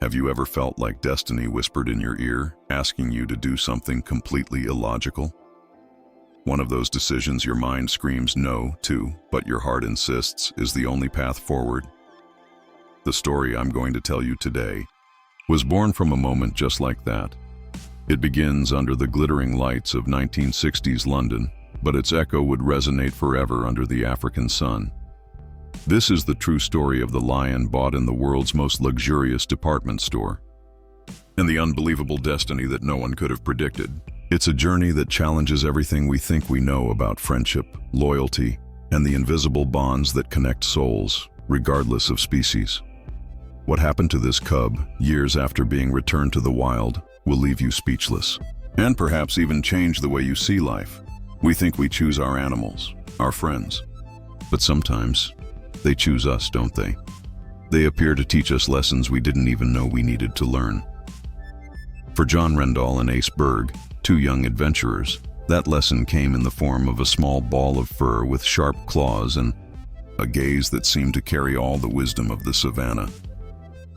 Have you ever felt like destiny whispered in your ear, asking you to do something completely illogical? One of those decisions your mind screams no to, but your heart insists is the only path forward. The story I'm going to tell you today was born from a moment just like that. It begins under the glittering lights of 1960s London, but its echo would resonate forever under the African sun. This is the true story of the lion bought in the world's most luxurious department store, and the unbelievable destiny that no one could have predicted. It's a journey that challenges everything we think we know about friendship, loyalty, and the invisible bonds that connect souls, regardless of species. What happened to this cub, years after being returned to the wild, will leave you speechless, and perhaps even change the way you see life. We think we choose our animals, our friends, but sometimes they choose us, don't they? They appear to teach us lessons we didn't even know we needed to learn. For John Rendall and Berg, two young adventurers, that lesson came in the form of a small ball of fur with sharp claws and a gaze that seemed to carry all the wisdom of the savannah.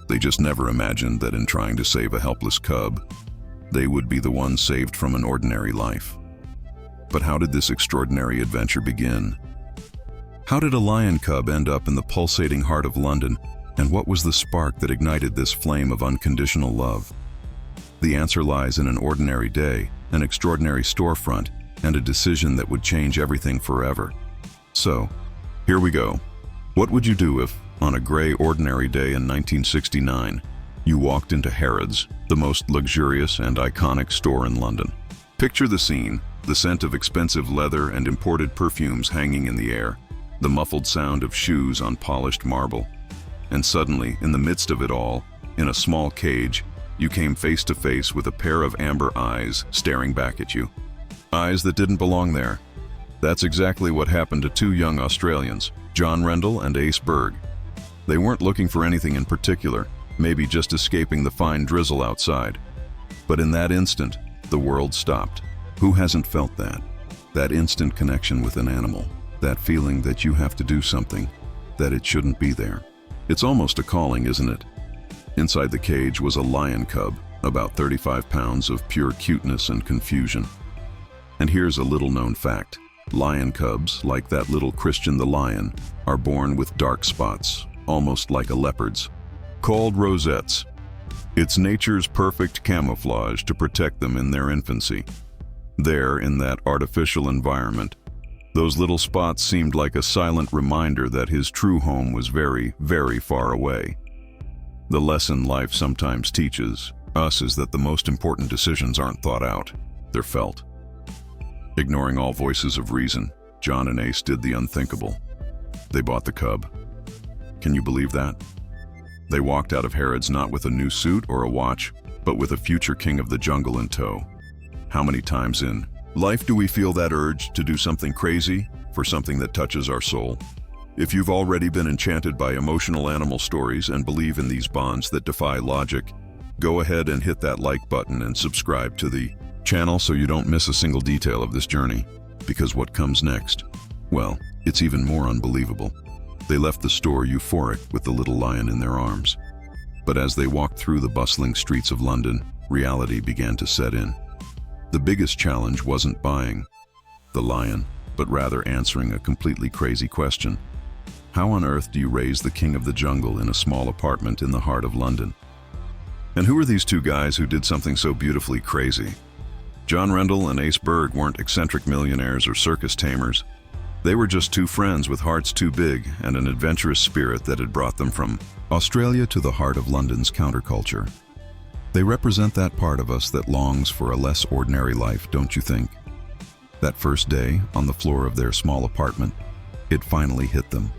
They just never imagined that in trying to save a helpless cub, they would be the ones saved from an ordinary life. But how did this extraordinary adventure begin? How did a lion cub end up in the pulsating heart of London, and what was the spark that ignited this flame of unconditional love? The answer lies in an ordinary day, an extraordinary storefront, and a decision that would change everything forever. So, here we go. What would you do if, on a gray, ordinary day in 1969, you walked into Harrods, the most luxurious and iconic store in London? Picture the scene, the scent of expensive leather and imported perfumes hanging in the air, the muffled sound of shoes on polished marble. And suddenly, in the midst of it all, in a small cage, you came face to face with a pair of amber eyes staring back at you. Eyes that didn't belong there. That's exactly what happened to two young Australians, John Rendall and Berg. They weren't looking for anything in particular, maybe just escaping the fine drizzle outside. But in that instant, the world stopped. Who hasn't felt that? That instant connection with an animal. That feeling that you have to do something, that it shouldn't be there. It's almost a calling, isn't it? Inside the cage was a lion cub, about 35 pounds of pure cuteness and confusion. And here's a little-known fact. Lion cubs, like that little Christian the lion, are born with dark spots, almost like a leopard's, called rosettes. It's nature's perfect camouflage to protect them in their infancy. There, in that artificial environment, those little spots seemed like a silent reminder that his true home was very, very far away. The lesson life sometimes teaches us is that the most important decisions aren't thought out, they're felt. Ignoring all voices of reason, John and Ace did the unthinkable. They bought the cub. Can you believe that? They walked out of Harrods not with a new suit or a watch, but with a future king of the jungle in tow. How many times in life do we feel that urge to do something crazy for something that touches our soul? If you've already been enchanted by emotional animal stories and believe in these bonds that defy logic, go ahead and hit that like button and subscribe to the channel so you don't miss a single detail of this journey. Because what comes next? Well, it's even more unbelievable. They left the store euphoric with the little lion in their arms. But as they walked through the bustling streets of London, reality began to set in. The biggest challenge wasn't buying the lion, but rather answering a completely crazy question. How on earth do you raise the king of the jungle in a small apartment in the heart of London? And who are these two guys who did something so beautifully crazy? John Rendall and Berg weren't eccentric millionaires or circus tamers. They were just two friends with hearts too big and an adventurous spirit that had brought them from Australia to the heart of London's counterculture. They represent that part of us that longs for a less ordinary life, don't you think? That first day, on the floor of their small apartment, it finally hit them.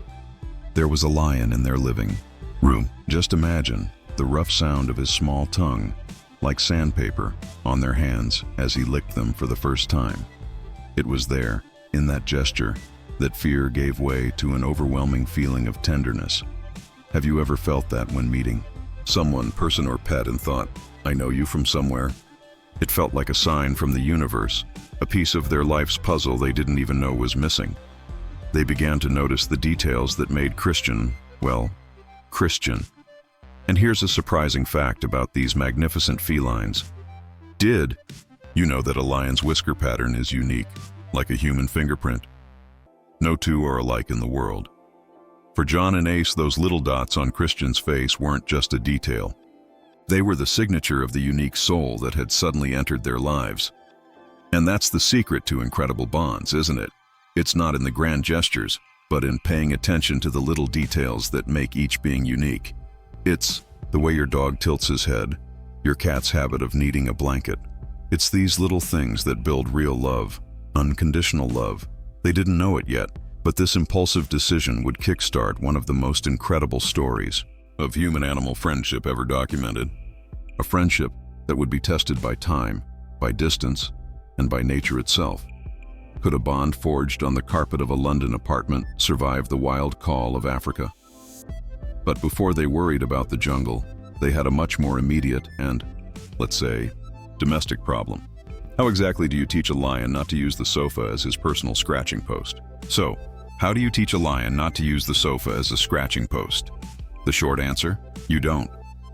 There was a lion in their living room. Just imagine the rough sound of his small tongue, like sandpaper, on their hands as he licked them for the first time. It was there, in that gesture, that fear gave way to an overwhelming feeling of tenderness. Have you ever felt that when meeting someone, person or pet, and thought, I know you from somewhere? It felt like a sign from the universe, a piece of their life's puzzle they didn't even know was missing. They began to notice the details that made Christian, well, Christian. And here's a surprising fact about these magnificent felines. Did you know that a lion's whisker pattern is unique, like a human fingerprint? No two are alike in the world. For John and Ace, those little dots on Christian's face weren't just a detail. They were the signature of the unique soul that had suddenly entered their lives. And that's the secret to incredible bonds, isn't it? It's not in the grand gestures, but in paying attention to the little details that make each being unique. It's the way your dog tilts his head, your cat's habit of needing a blanket. It's these little things that build real love, unconditional love. They didn't know it yet, but this impulsive decision would kickstart one of the most incredible stories of human-animal friendship ever documented. A friendship that would be tested by time, by distance, and by nature itself. Could a bond forged on the carpet of a London apartment survive the wild call of Africa? But before they worried about the jungle, they had a much more immediate and, let's say, domestic problem. How exactly do you teach a lion not to use the sofa as his personal scratching post? So, how do you teach a lion not to use the sofa as a scratching post? The short answer? You don't.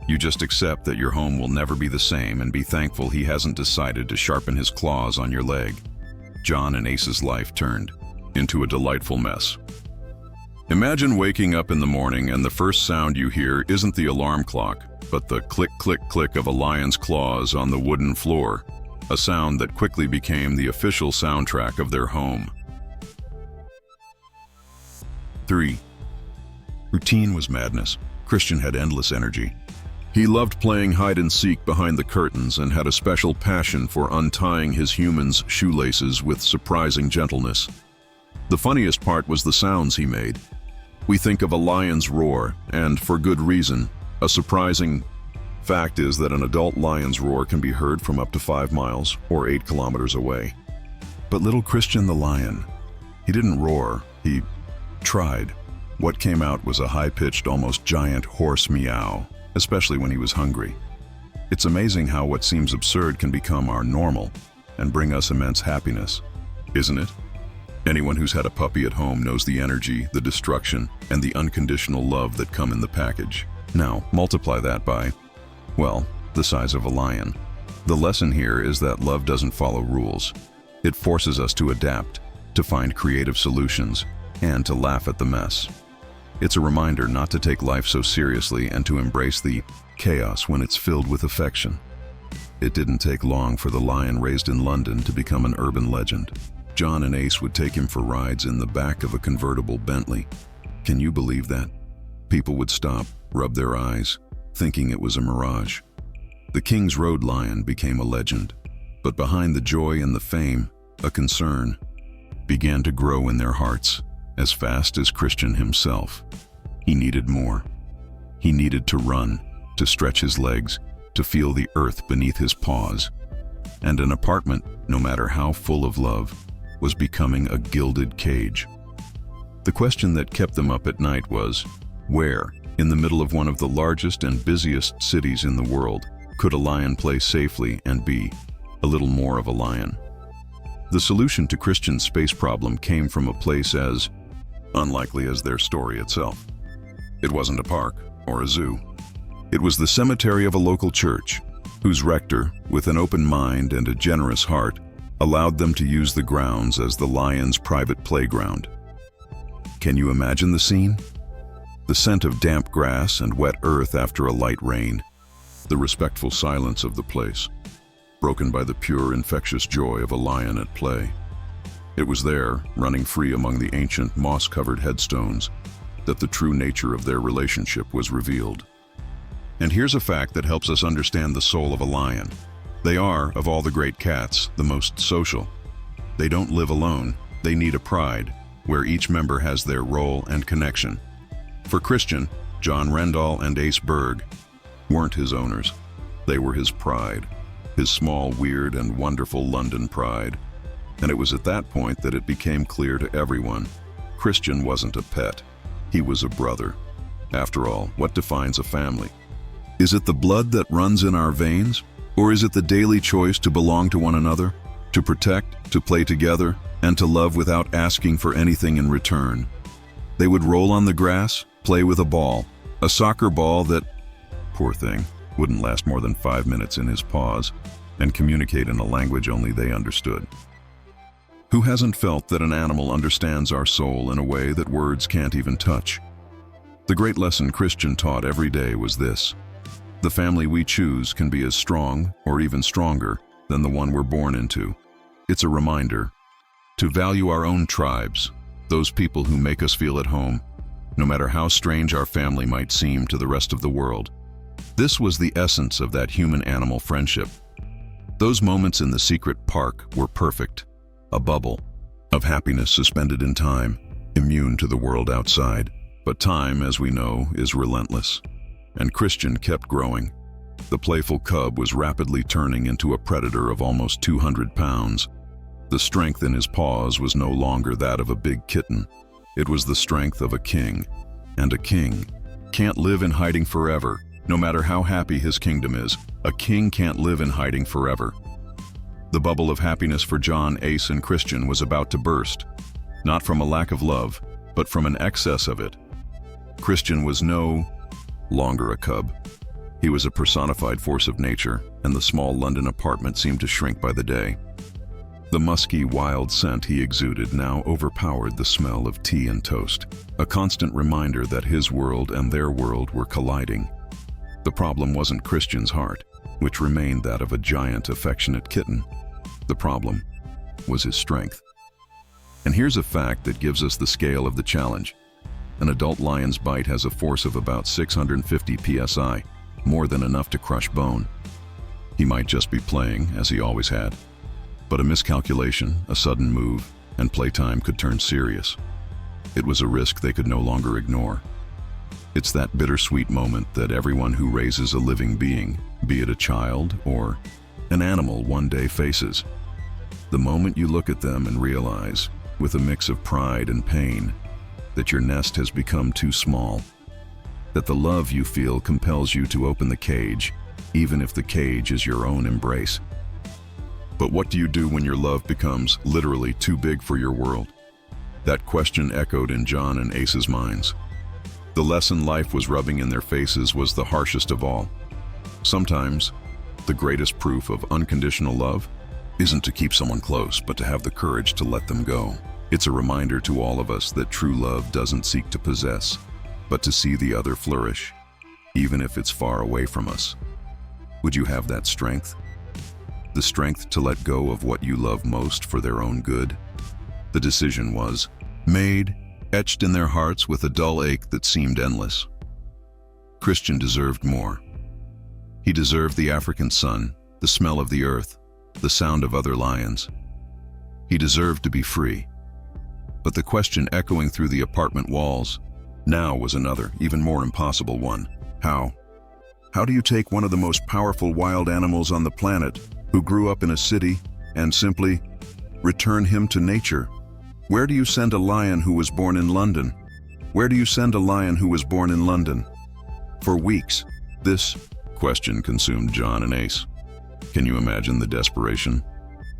You just accept that your home will never be the same and be thankful he hasn't decided to sharpen his claws on your leg. John and Ace's life turned into a delightful mess. Imagine waking up in the morning and the first sound you hear isn't the alarm clock, but the click, click, click of a lion's claws on the wooden floor, a sound that quickly became the official soundtrack of their home. 3. Routine was madness. Christian had endless energy. He loved playing hide-and-seek behind the curtains and had a special passion for untying his human's shoelaces with surprising gentleness. The funniest part was the sounds he made. We think of a lion's roar, and for good reason. A surprising fact is that an adult lion's roar can be heard from up to 5 miles or 8 kilometers away. But little Christian the lion, he didn't roar, he tried. What came out was a high-pitched, almost giant hoarse meow, especially when he was hungry. It's amazing how what seems absurd can become our normal and bring us immense happiness, isn't it? Anyone who's had a puppy at home knows the energy, the destruction, and the unconditional love that come in the package. Now, multiply that by, well, the size of a lion. The lesson here is that love doesn't follow rules. It forces us to adapt, to find creative solutions, and to laugh at the mess. It's a reminder not to take life so seriously and to embrace the chaos when it's filled with affection. It didn't take long for the lion raised in London to become an urban legend. John and Ace would take him for rides in the back of a convertible Bentley. Can you believe that? People would stop, rub their eyes, thinking it was a mirage. The King's Road lion became a legend, but behind the joy and the fame, a concern began to grow in their hearts. As fast as Christian himself. He needed more. He needed to run, to stretch his legs, to feel the earth beneath his paws. And an apartment, no matter how full of love, was becoming a gilded cage. The question that kept them up at night was, where, in the middle of one of the largest and busiest cities in the world, could a lion play safely and be a little more of a lion? The solution to Christian's space problem came from a place as unlikely as their story itself. It wasn't a park or a zoo. It was the cemetery of a local church, whose rector, with an open mind and a generous heart, allowed them to use the grounds as the lion's private playground. Can you imagine the scene? The scent of damp grass and wet earth after a light rain, the respectful silence of the place, broken by the pure, infectious joy of a lion at play. It was there, running free among the ancient, moss-covered headstones, that the true nature of their relationship was revealed. And here's a fact that helps us understand the soul of a lion. They are, of all the great cats, the most social. They don't live alone, they need a pride, where each member has their role and connection. For Christian, John Rendall and Ace Berg weren't his owners. They were his pride, his small, weird, and wonderful London pride. And it was at that point that it became clear to everyone, Christian wasn't a pet, he was a brother. After all, what defines a family? Is it the blood that runs in our veins? Or is it the daily choice to belong to one another, to protect, to play together, and to love without asking for anything in return? They would roll on the grass, play with a ball, a soccer ball that poor thing, wouldn't last more than 5 minutes in his paws and communicate in a language only they understood. Who hasn't felt that an animal understands our soul in a way that words can't even touch? The great lesson Christian taught every day was this: the family we choose can be as strong or even stronger than the one we're born into. It's a reminder to value our own tribes, those people who make us feel at home, no matter how strange our family might seem to the rest of the world. This was the essence of that human-animal friendship. Those moments in the secret park were perfect, a bubble of happiness suspended in time, immune to the world outside. But time, as we know, is relentless, and Christian kept growing. The playful cub was rapidly turning into a predator of almost 200 pounds. The strength in his paws was no longer that of a big kitten. It was the strength of a king, and a king can't live in hiding forever. No matter how happy his kingdom is, a king can't live in hiding forever. The bubble of happiness for John, Ace, and Christian was about to burst, not from a lack of love, but from an excess of it. Christian was no longer a cub. He was a personified force of nature, and the small London apartment seemed to shrink by the day. The musky, wild scent he exuded now overpowered the smell of tea and toast, a constant reminder that his world and their world were colliding. The problem wasn't Christian's heart, which remained that of a giant, affectionate kitten. The problem was his strength. And here's a fact that gives us the scale of the challenge. An adult lion's bite has a force of about 650 psi, more than enough to crush bone. He might just be playing, as he always had. But a miscalculation, a sudden move, and playtime could turn serious. It was a risk they could no longer ignore. It's that bittersweet moment that everyone who raises a living being, be it a child or an animal, one day faces. The moment you look at them and realize, with a mix of pride and pain, that your nest has become too small, that the love you feel compels you to open the cage, even if the cage is your own embrace. But what do you do when your love becomes literally too big for your world? That question echoed in John and Ace's minds. The lesson life was rubbing in their faces was the harshest of all. Sometimes, the greatest proof of unconditional love isn't to keep someone close, but to have the courage to let them go. It's a reminder to all of us that true love doesn't seek to possess, but to see the other flourish, even if it's far away from us. Would you have that strength? The strength to let go of what you love most for their own good? The decision was made, etched in their hearts with a dull ache that seemed endless. Christian deserved more. He deserved the African sun, the smell of the earth, the sound of other lions. He deserved to be free. But the question echoing through the apartment walls now was another, even more impossible one. How? How do you take one of the most powerful wild animals on the planet, who grew up in a city, and simply return him to nature? Where do you send a lion who was born in London? Where do you send a lion who was born in London? For weeks, this question consumed John and Ace. Can you imagine the desperation?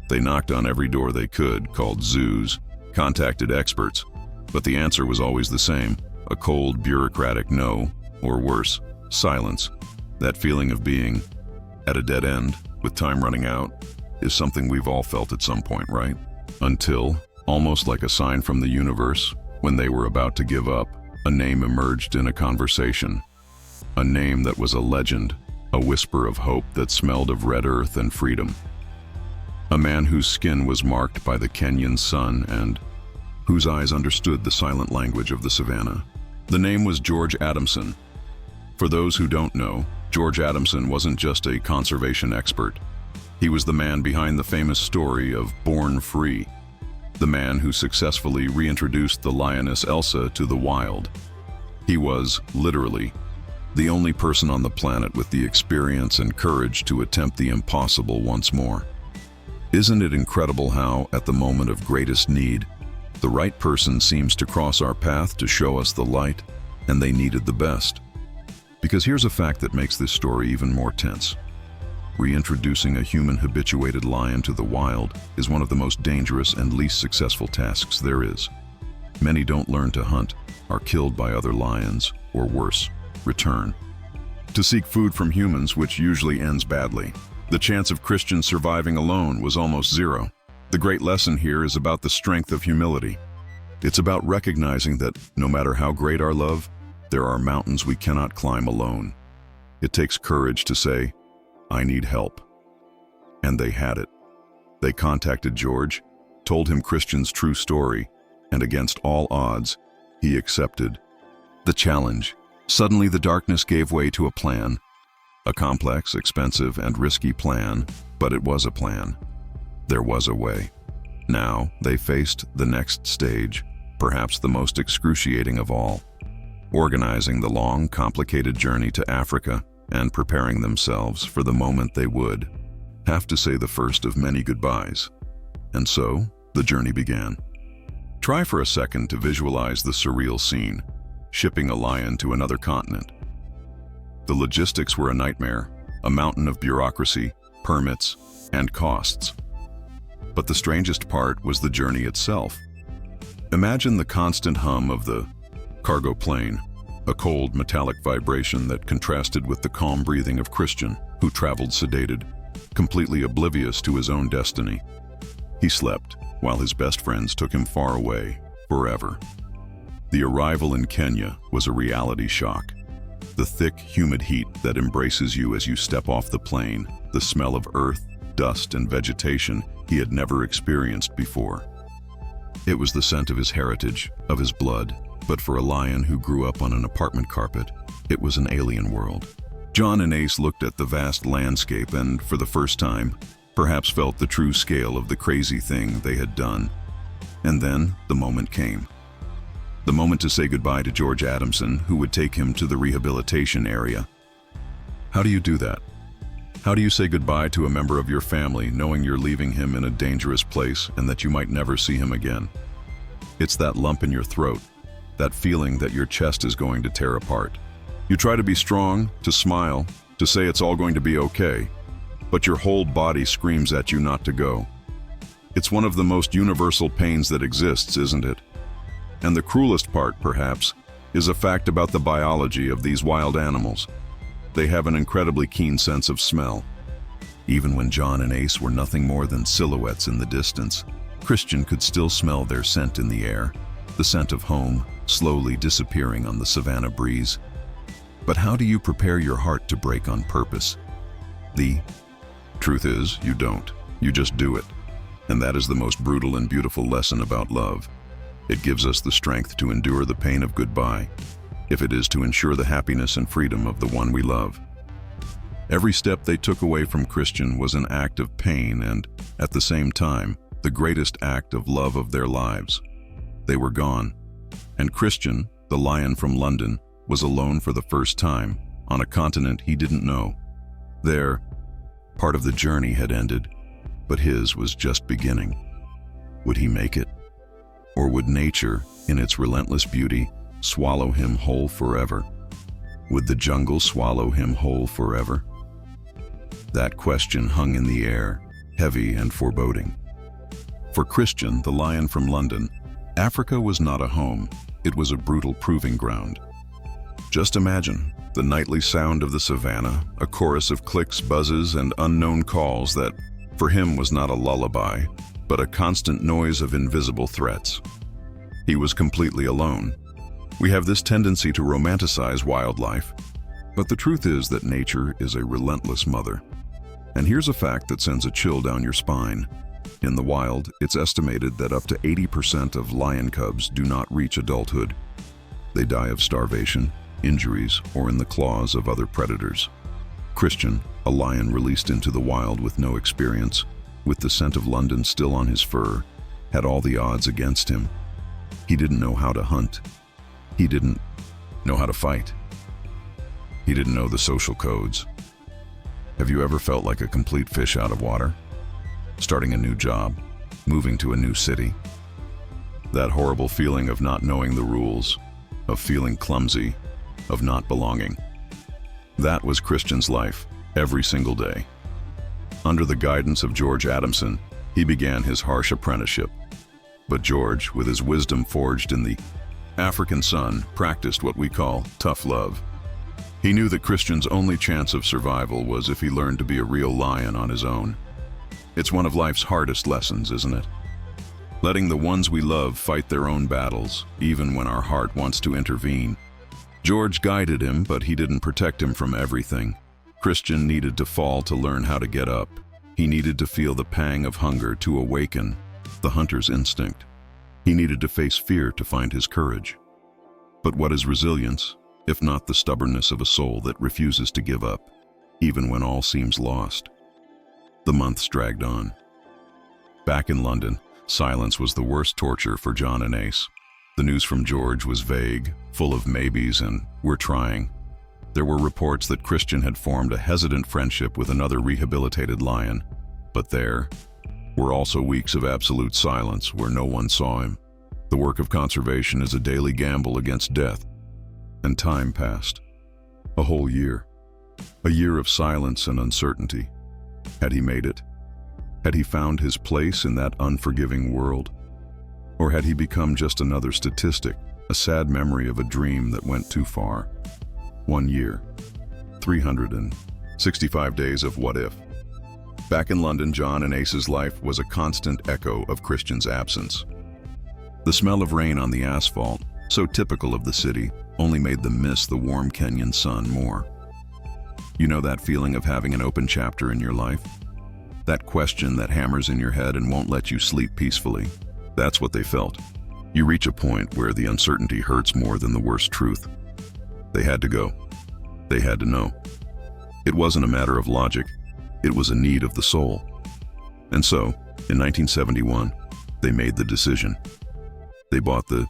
They knocked on every door they could, called zoos, contacted experts, but the answer was always the same: a cold, bureaucratic no, or worse, silence. That feeling of being at a dead end, with time running out, is something we've all felt at some point, right? Until, almost like a sign from the universe, when they were about to give up, a name emerged in a conversation. A name that was a legend, a whisper of hope that smelled of red earth and freedom. A man whose skin was marked by the Kenyan sun and whose eyes understood the silent language of the savannah. The name was George Adamson. For those who don't know, George Adamson wasn't just a conservation expert. He was the man behind the famous story of Born Free, the man who successfully reintroduced the lioness Elsa to the wild. He was, literally, the only person on the planet with the experience and courage to attempt the impossible once more. Isn't it incredible how, at the moment of greatest need, the right person seems to cross our path to show us the light, and they needed the best? Because here's a fact that makes this story even more tense. Reintroducing a human-habituated lion to the wild is one of the most dangerous and least successful tasks there is. Many don't learn to hunt, are killed by other lions, or worse, return. to seek food from humans, which usually ends badly. The chance of Christians surviving alone was almost zero. The great lesson here is about the strength of humility. It's about recognizing that no matter how great our love, there are mountains we cannot climb alone. It takes courage to say, "I need help." And they had it. They contacted George, told him Christian's true story, and against all odds, he accepted the challenge. Suddenly, the darkness gave way to a plan. A complex, expensive, and risky plan, but it was a plan. There was a way. Now, they faced the next stage, perhaps the most excruciating of all, organizing the long, complicated journey to Africa and preparing themselves for the moment they would have to say the first of many goodbyes. And so, the journey began. Try for a second to visualize the surreal scene, shipping a lion to another continent. The logistics were a nightmare, a mountain of bureaucracy, permits, and costs. But the strangest part was the journey itself. Imagine the constant hum of the cargo plane, a cold, metallic vibration that contrasted with the calm breathing of Christian, who traveled sedated, completely oblivious to his own destiny. He slept, while his best friends took him far away, forever. The arrival in Kenya was a reality shock. The thick, humid heat that embraces you as you step off the plane, the smell of earth, dust, and vegetation he had never experienced before. It was the scent of his heritage, of his blood, but for a lion who grew up on an apartment carpet, it was an alien world. John and Ace looked at the vast landscape and, for the first time, perhaps felt the true scale of the crazy thing they had done. And then the moment came. The moment to say goodbye to George Adamson, who would take him to the rehabilitation area. How do you do that? How do you say goodbye to a member of your family, knowing you're leaving him in a dangerous place and that you might never see him again? It's that lump in your throat, that feeling that your chest is going to tear apart. You try to be strong, to smile, to say it's all going to be okay, but your whole body screams at you not to go. It's one of the most universal pains that exists, isn't it? And the cruelest part, perhaps, is a fact about the biology of these wild animals. They have an incredibly keen sense of smell. Even when John and Ace were nothing more than silhouettes in the distance, Christian could still smell their scent in the air, the scent of home, slowly disappearing on the savanna breeze. But how do you prepare your heart to break on purpose? The truth is, you don't. You just do it. And that is the most brutal and beautiful lesson about love. It gives us the strength to endure the pain of goodbye, if it is to ensure the happiness and freedom of the one we love. Every step they took away from Christian was an act of pain and, at the same time, the greatest act of love of their lives. They were gone, and Christian, the lion from London, was alone for the first time, on a continent he didn't know. There, part of the journey had ended, but his was just beginning. Would he make it? Or would nature, in its relentless beauty, swallow him whole forever? Would the jungle swallow him whole forever? That question hung in the air, heavy and foreboding. For Christian, the lion from London, Africa was not a home, it was a brutal proving ground. Just imagine the nightly sound of the savannah, a chorus of clicks, buzzes, and unknown calls that, for him, was not a lullaby, but a constant noise of invisible threats. He was completely alone. We have this tendency to romanticize wildlife, but the truth is that nature is a relentless mother. And here's a fact that sends a chill down your spine. In the wild, it's estimated that up to 80% of lion cubs do not reach adulthood. They die of starvation, injuries, or in the claws of other predators. Christian, a lion released into the wild with no experience, with the scent of London still on his fur, had all the odds against him. He didn't know how to hunt. He didn't know how to fight. He didn't know the social codes. Have you ever felt like a complete fish out of water? Starting a new job, moving to a new city. That horrible feeling of not knowing the rules, of feeling clumsy, of not belonging. That was Christian's life, every single day. Under the guidance of George Adamson, he began his harsh apprenticeship. But George, with his wisdom forged in the African sun, practiced what we call tough love. He knew that Christian's only chance of survival was if he learned to be a real lion on his own. It's one of life's hardest lessons, isn't it? Letting the ones we love fight their own battles, even when our heart wants to intervene. George guided him, but he didn't protect him from everything. Christian needed to fall to learn how to get up. He needed to feel the pang of hunger to awaken the hunter's instinct. He needed to face fear to find his courage. But what is resilience, if not the stubbornness of a soul that refuses to give up, even when all seems lost? The months dragged on. Back in London, silence was the worst torture for John and Ace. The news from George was vague, full of maybes and "we're trying." There were reports that Christian had formed a hesitant friendship with another rehabilitated lion, but there were also weeks of absolute silence where no one saw him. The work of conservation is a daily gamble against death. And time passed. A whole year. A year of silence and uncertainty. Had he made it? Had he found his place in that unforgiving world? Or had he become just another statistic, a sad memory of a dream that went too far? 1 year. 365 days of what if. Back in London, John and Ace's life was a constant echo of Christian's absence. The smell of rain on the asphalt, so typical of the city, only made them miss the warm Kenyan sun more. You know that feeling of having an open chapter in your life? That question that hammers in your head and won't let you sleep peacefully. That's what they felt. You reach a point where the uncertainty hurts more than the worst truth. They had to go. They had to know. It wasn't a matter of logic. It was a need of the soul. And so, in 1971, they made the decision. They bought the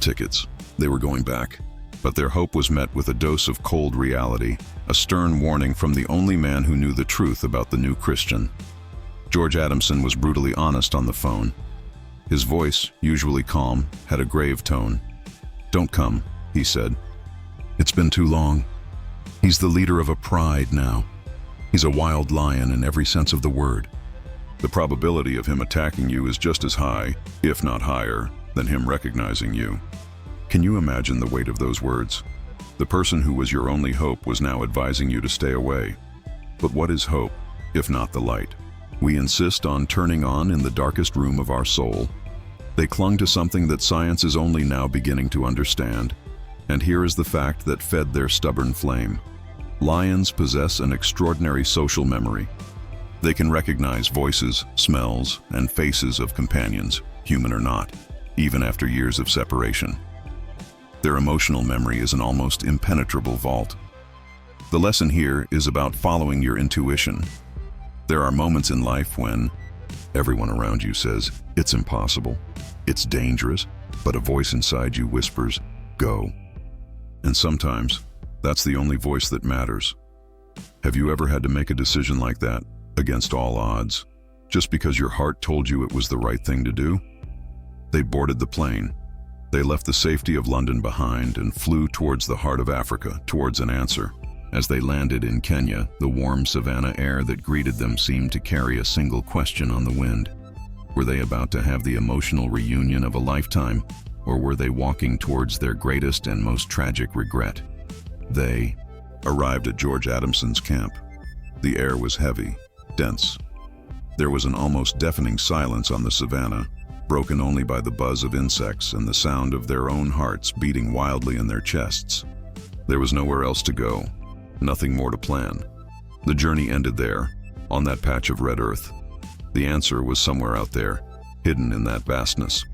tickets. They were going back. But their hope was met with a dose of cold reality, a stern warning from the only man who knew the truth about the new Christian. George Adamson was brutally honest on the phone. His voice, usually calm, had a grave tone. "Don't come," he said. "It's been too long. He's the leader of a pride now. He's a wild lion in every sense of the word. The probability of him attacking you is just as high, if not higher, than him recognizing you." Can you imagine the weight of those words? The person who was your only hope was now advising you to stay away. But what is hope, if not the light? We insist on turning on in the darkest room of our soul. They clung to something that science is only now beginning to understand. And here is the fact that fed their stubborn flame. Lions possess an extraordinary social memory. They can recognize voices, smells, and faces of companions, human or not, even after years of separation. Their emotional memory is an almost impenetrable vault. The lesson here is about following your intuition. There are moments in life when everyone around you says, "It's impossible, it's dangerous," but a voice inside you whispers, "Go." And sometimes, that's the only voice that matters. Have you ever had to make a decision like that, against all odds, just because your heart told you it was the right thing to do? They boarded the plane. They left the safety of London behind and flew towards the heart of Africa, towards an answer. As they landed in Kenya, the warm savanna air that greeted them seemed to carry a single question on the wind. Were they about to have the emotional reunion of a lifetime, or were they walking towards their greatest and most tragic regret? They arrived at George Adamson's camp. The air was heavy, dense. There was an almost deafening silence on the savanna, broken only by the buzz of insects and the sound of their own hearts beating wildly in their chests. There was nowhere else to go, nothing more to plan. The journey ended there, on that patch of red earth. The answer was somewhere out there, hidden in that vastness.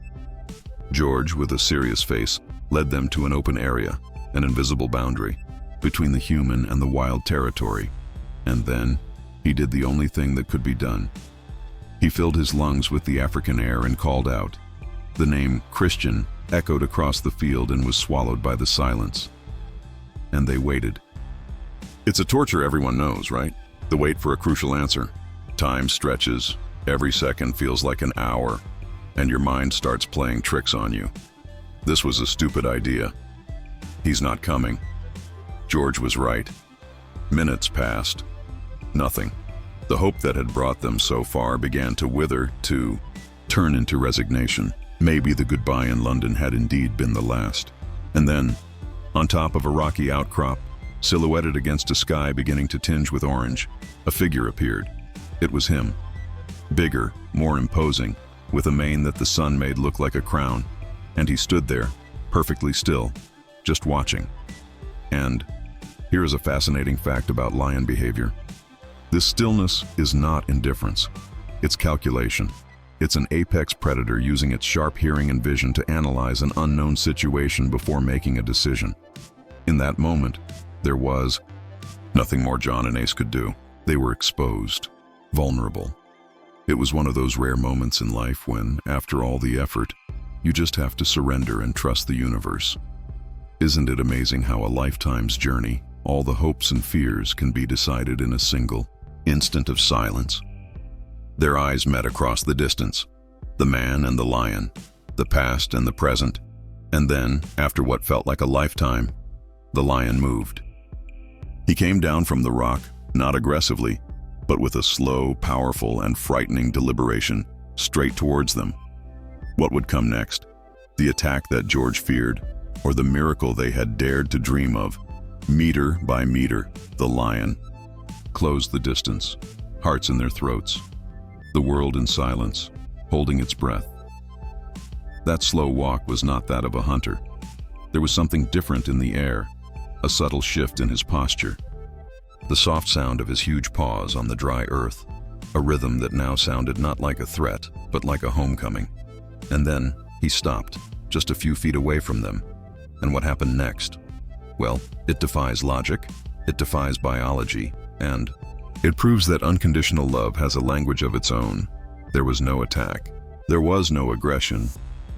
George, with a serious face, led them to an open area, an invisible boundary, between the human and the wild territory. And then, he did the only thing that could be done. He filled his lungs with the African air and called out. The name Christian echoed across the field and was swallowed by the silence. And they waited. It's a torture everyone knows, right? The wait for a crucial answer. Time stretches, every second feels like an hour, and your mind starts playing tricks on you. This was a stupid idea. He's not coming. George was right. Minutes passed. Nothing. The hope that had brought them so far began to wither, to turn into resignation. Maybe the goodbye in London had indeed been the last. And then, on top of a rocky outcrop, Silhouetted against a sky beginning to tinge with orange, a figure appeared. It was him. Bigger, more imposing, with a mane that the sun made look like a crown. And he stood there, perfectly still, just watching. And here is a fascinating fact about lion behavior. This stillness is not indifference. It's calculation. It's an apex predator using its sharp hearing and vision to analyze an unknown situation before making a decision. In that moment, there was nothing more John and Ace could do. They were exposed, vulnerable. It was one of those rare moments in life when, after all the effort, you just have to surrender and trust the universe. Isn't it amazing how a lifetime's journey, all the hopes and fears, can be decided in a single instant of silence? Their eyes met across the distance, the man and the lion, the past and the present, and then, after what felt like a lifetime, the lion moved. He came down from the rock, not aggressively, but with a slow, powerful, and frightening deliberation, straight towards them. What would come next? The attack that George feared, or the miracle they had dared to dream of? Meter by meter, the lion closed the distance, hearts in their throats, the world in silence, holding its breath. That slow walk was not that of a hunter. There was something different in the air, a subtle shift in his posture, the soft sound of his huge paws on the dry earth, a rhythm that now sounded not like a threat, but like a homecoming. And then he stopped, just a few feet away from them. And what happened next? Well, it defies logic, it defies biology, and it proves that unconditional love has a language of its own. There was no attack. There was no aggression.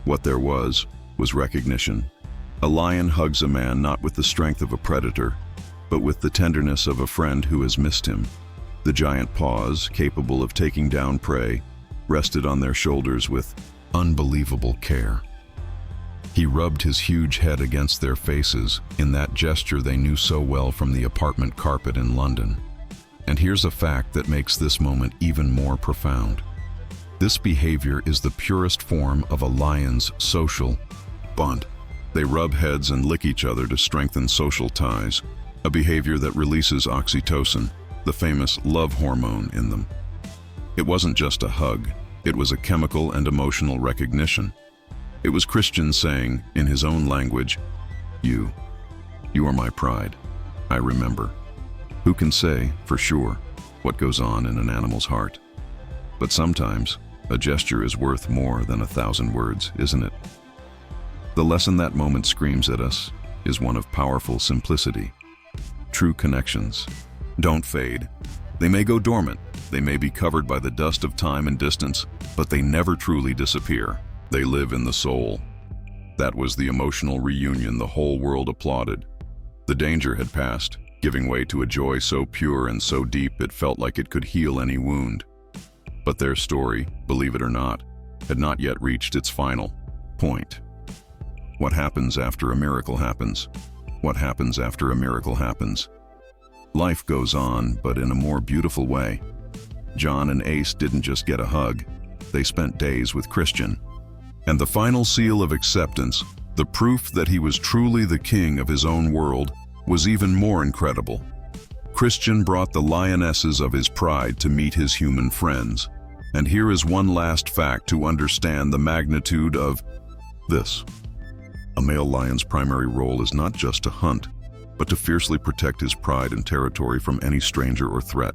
What there was recognition. A lion hugs a man not with the strength of a predator, but with the tenderness of a friend who has missed him. The giant paws, capable of taking down prey, rested on their shoulders with unbelievable care. He rubbed his huge head against their faces in that gesture they knew so well from the apartment carpet in London. And here's a fact that makes this moment even more profound. This behavior is the purest form of a lion's social bond. They rub heads and lick each other to strengthen social ties, a behavior that releases oxytocin, the famous love hormone in them. It wasn't just a hug, it was a chemical and emotional recognition. It was Christian saying, in his own language, You are my pride. I remember. Who can say, for sure, what goes on in an animal's heart? But sometimes, a gesture is worth more than 1,000 words, isn't it? The lesson that moment screams at us is one of powerful simplicity. True connections don't fade. They may go dormant, they may be covered by the dust of time and distance, but they never truly disappear. They live in the soul. That was the emotional reunion the whole world applauded. The danger had passed, giving way to a joy so pure and so deep it felt like it could heal any wound. But their story, believe it or not, had not yet reached its final point. What happens after a miracle happens? What happens after a miracle happens? Life goes on, but in a more beautiful way. John and Ace didn't just get a hug, they spent days with Christian. And the final seal of acceptance, the proof that he was truly the king of his own world, was even more incredible. Christian brought the lionesses of his pride to meet his human friends. And here is one last fact to understand the magnitude of this. A male lion's primary role is not just to hunt, but to fiercely protect his pride and territory from any stranger or threat.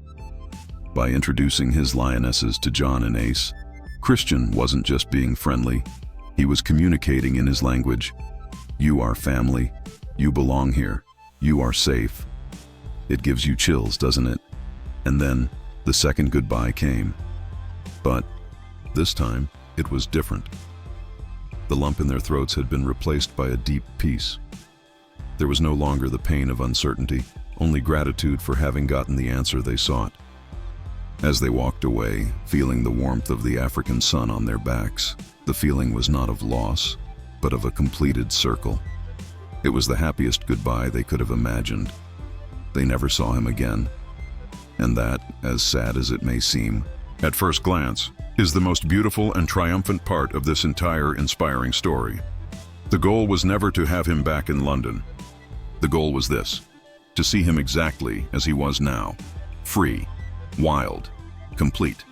By introducing his lionesses to John and Ace, Christian wasn't just being friendly, he was communicating in his language. You are family, you belong here, you are safe. It gives you chills, doesn't it? And then, the second goodbye came. But this time, it was different. The lump in their throats had been replaced by a deep peace. There was no longer the pain of uncertainty, only gratitude for having gotten the answer they sought. As they walked away, feeling the warmth of the African sun on their backs, the feeling was not of loss, but of a completed circle. It was the happiest goodbye they could have imagined. They never saw him again. And that, as sad as it may seem, at first glance, is the most beautiful and triumphant part of this entire inspiring story. The goal was never to have him back in London. The goal was this: to see him exactly as he was now, free, wild, complete.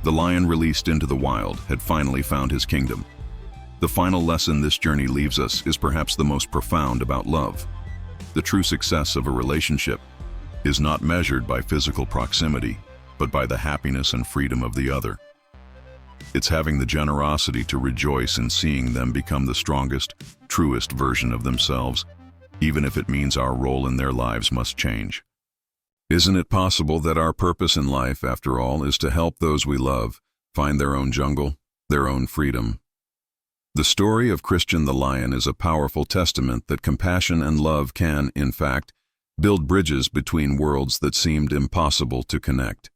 The lion released into the wild had finally found his kingdom. The final lesson this journey leaves us is perhaps the most profound about love. The true success of a relationship is not measured by physical proximity, but by the happiness and freedom of the other. It's having the generosity to rejoice in seeing them become the strongest, truest version of themselves, even if it means our role in their lives must change. Isn't it possible that our purpose in life, after all, is to help those we love find their own jungle, their own freedom? The story of Christian the Lion is a powerful testament that compassion and love can, in fact, build bridges between worlds that seemed impossible to connect.